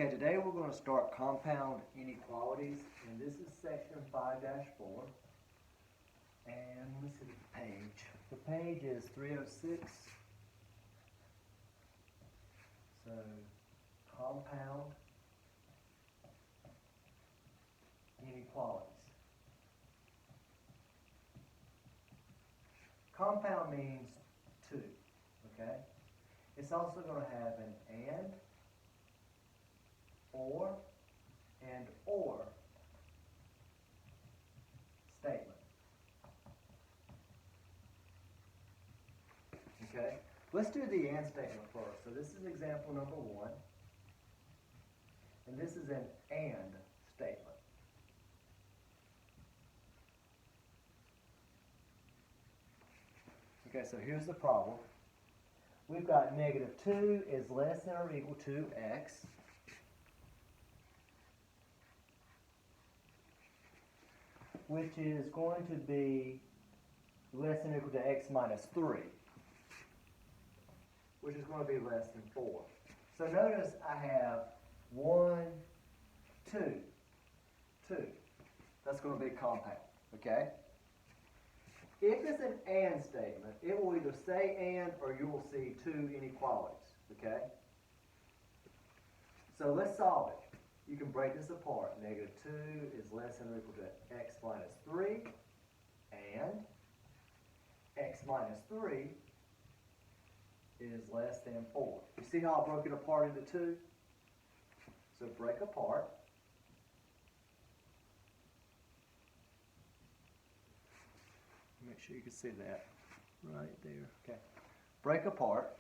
Okay, today we're going to start compound inequalities, and this is section 5-4. And let me see the page. The page is 306. So, compound inequalities. Compound means two, okay? It's also going to have an and, or, and or statement. Okay? Let's do the and statement first. So this is example number 1. And this is an and statement. Okay, so here's the problem. We've got negative 2 is less than or equal to x. Which is going to be less than or equal to x minus 3. Which is going to be less than 4. So notice I have 1, 2, 2. That's going to be a compound, okay? If it's an and statement, it will either say and or you will see two inequalities, okay? So let's solve it. You can break this apart. Negative 2 is less than or equal to x minus 3, and x minus 3 is less than 4. You see how I broke it apart into two? So break apart. Make sure you can see that right there. Okay. Break apart.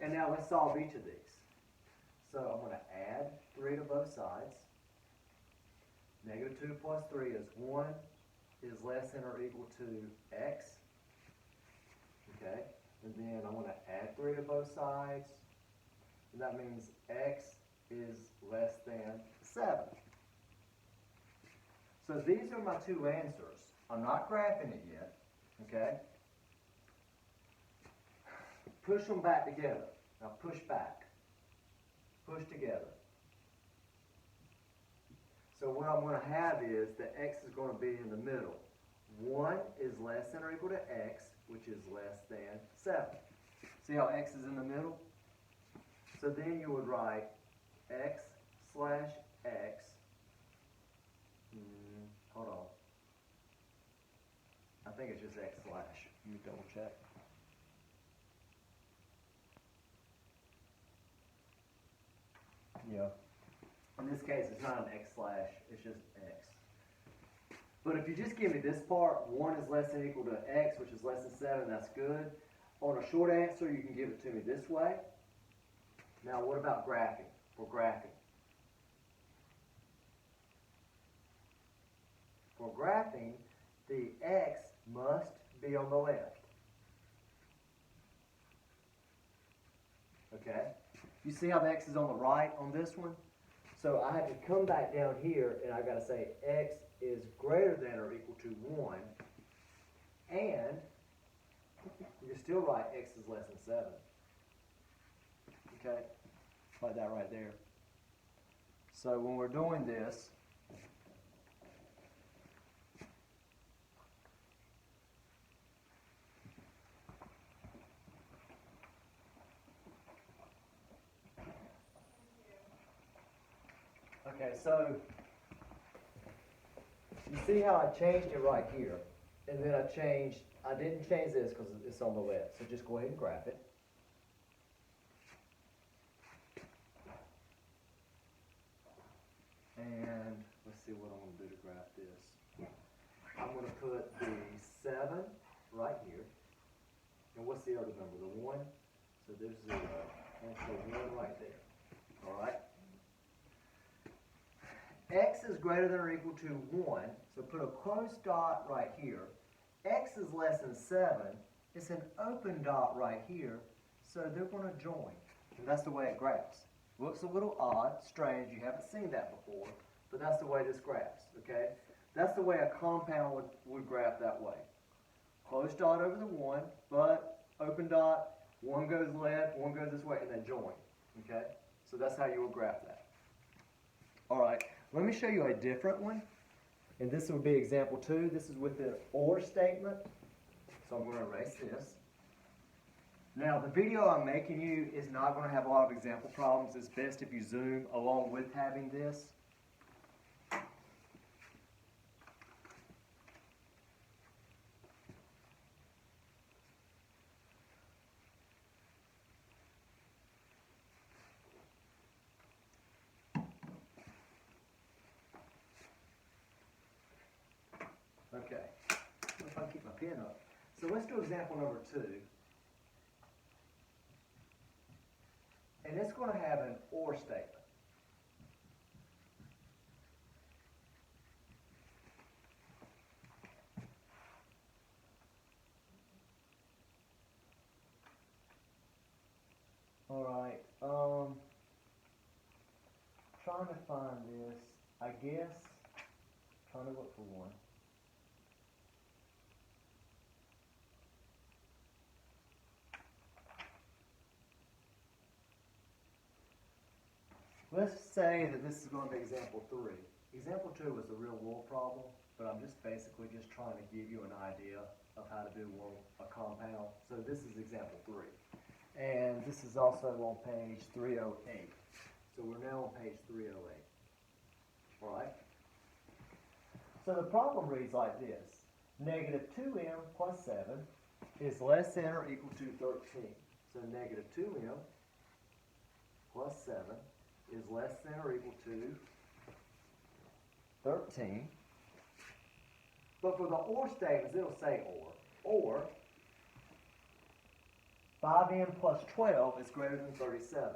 And now let's solve each of these. So I'm going to add 3 to both sides. Negative 2 plus 3 is 1 is less than or equal to x. Okay. And then I'm going to add 3 to both sides. And that means x is less than 7. So these are my two answers. I'm not graphing it yet. Okay? Push them back together. Now push back. Push together. So what I'm going to have is that x is going to be in the middle. 1 is less than or equal to x, which is less than 7. See how x is in the middle? So then you would write x slash x. Hold on. I think it's just x slash. Let me double check. Yeah. In this case, it's not an x slash. It's just x. But if you just give me this part, 1 is less than or equal to x, which is less than 7, that's good. On a short answer, you can give it to me this way. Now, what about graphing? For graphing. For graphing, the x must be on the left. Okay? You see how the x is on the right on this one? So I have to come back down here and I've got to say x is greater than or equal to 1, and you can still write x is less than 7. Okay? Like that right there. So when we're doing this, okay, so you see how I changed it right here, and then I didn't change this because it's on the left, so just go ahead and graph it. And let's see what I'm going to do to graph this. I'm going to put the 7 right here, and what's the other number, the 1? So there's 0, and so 1 right there, all right? X is greater than or equal to 1, so put a closed dot right here. X is less than 7, it's an open dot right here, so they're going to join. And that's the way it graphs. Looks a little odd, strange, you haven't seen that before, but that's the way this graphs, okay? That's the way a compound would graph that way. Closed dot over the 1, but open dot, one goes left, one goes this way, and then join, okay? So that's how you would graph that. All right, let me show you a different one. And this would be example 2. This is with the OR statement. So I'm going to erase this. Now, the video I'm making you is not going to have a lot of example problems. It's best if you zoom along with having this. Okay, if I keep my pen up. So let's do example number 2. And it's going to have an OR statement. All right, trying to find this, I guess, trying to look for one. Let's say that this is going to be example 3. Example 2 was the real world problem, but I'm just basically just trying to give you an idea of how to do a compound. So this is example 3. And this is also on page 308. So we're now on page 308. All right? So the problem reads like this. Negative 2m plus 7 is less than or equal to 13. So negative 2m plus 7 is less than or equal to 13. But for the OR statements, it'll say OR. 5m plus 12 is greater than 37.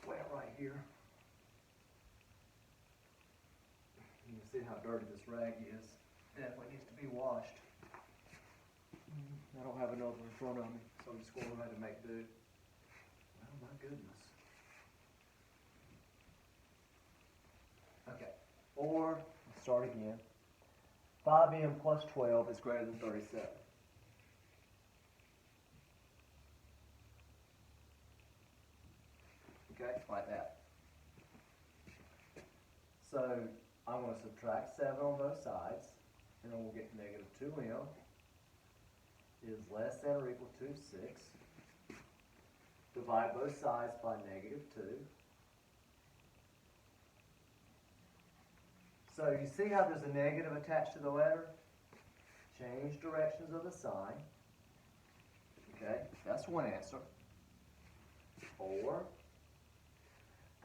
Wet right here. You can see how dirty this rag is. Definitely needs to be washed. I don't have another in front of me, so I'm just going to have to make do. Oh my goodness. Okay, or, let's start again. 5m plus 12 is greater than 37. Okay, like that. So, I'm going to subtract 7 on both sides, and then we'll get negative 2m is less than or equal to 6. Divide both sides by negative 2. So you see how there's a negative attached to the letter? Change directions of the sign. Okay, that's one answer. Or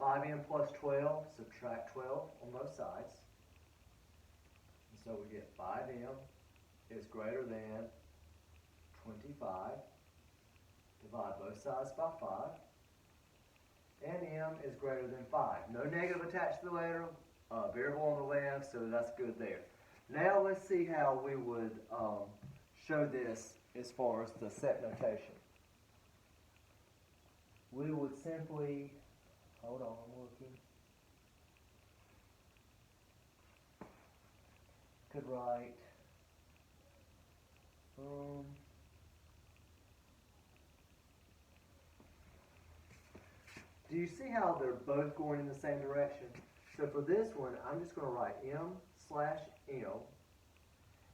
5m plus 12, subtract 12 on both sides. And so we get 5m is greater than 25. Divide both sides by 5. And m is greater than 5. No negative attached to the letter. Variable on the left, so that's good there. Now let's see how we would show this as far as the set notation. We would simply, hold on, I'm looking. Could write, do you see how they're both going in the same direction? So for this one, I'm just going to write m slash m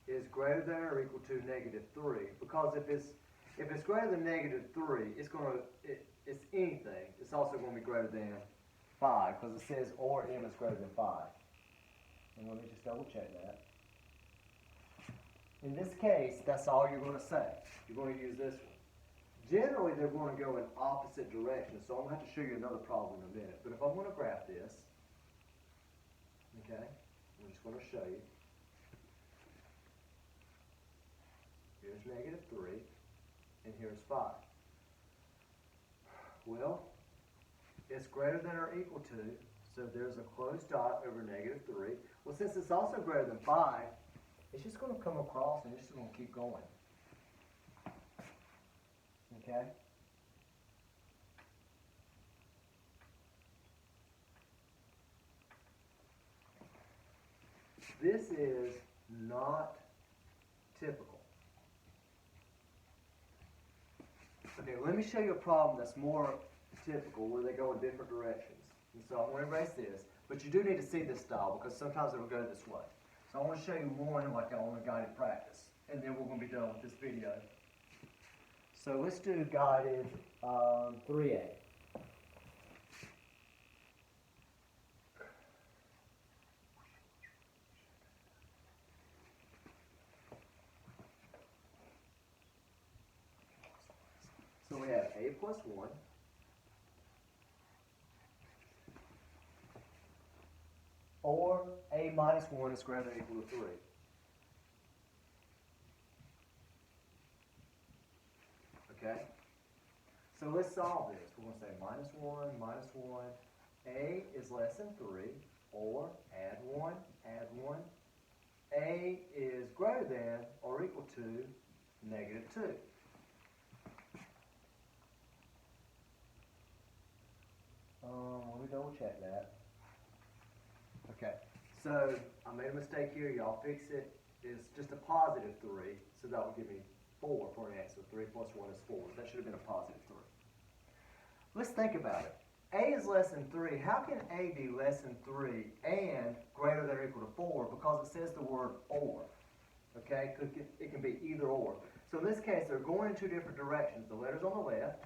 is greater than or equal to negative 3. Because if it's greater than negative 3, it's anything. It's also going to be greater than 5 because it says or m is greater than 5. And let me just double check that. In this case, that's all you're going to say. You're going to use this one. Generally, they're going to go in opposite directions, so I'm going to have to show you another problem in a minute. But if I'm going to graph this, okay, I'm just going to show you. Here's negative 3, and here's 5. Well, it's greater than or equal to, so there's a closed dot over negative 3. Well, since it's also greater than 5, it's just going to come across and it's just going to keep going. Okay? This is not typical. Okay, let me show you a problem that's more typical where they go in different directions. And so I'm going to erase this, but you do need to see this style because sometimes it'll go this way. So I want to show you one like on a guided practice, and then we're going to be done with this video. So let's do guided 3A. So we have a plus 1 or a minus 1 is greater than or equal to 3. Okay? So let's solve this. We're going to say minus 1, a is less than 3, or add 1, a is greater than or equal to negative 2. Let me double check that. Okay, so I made a mistake here. Y'all fix it. It's just a positive 3, so that will give me 4 for an answer. 3 plus 1 is 4. That should have been a positive 3. Let's think about it. A is less than 3. How can A be less than 3 and greater than or equal to 4? Because it says the word or. Okay, it can be either or. So in this case, they're going in two different directions. The letter's on the left.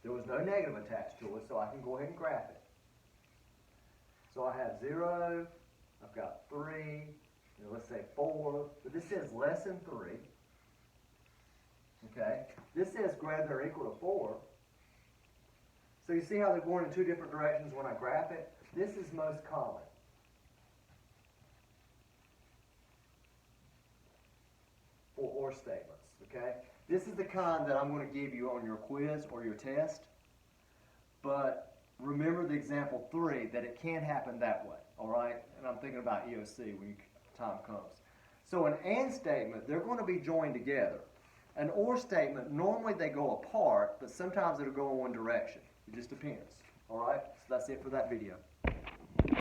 There was no negative attached to it, so I can go ahead and graph it. So I have 0, I've got 3, let's say 4, but this says less than 3. Okay, this says greater than or equal to 4. So you see how they're going in two different directions when I graph it? This is most common. For or statements, okay? This is the kind that I'm going to give you on your quiz or your test, but remember the example 3 that it can happen that way, all right? And I'm thinking about EOC when time comes. So an and statement, they're going to be joined together. An or statement, normally they go apart, but sometimes it'll go in one direction. It just depends, all right? So that's it for that video.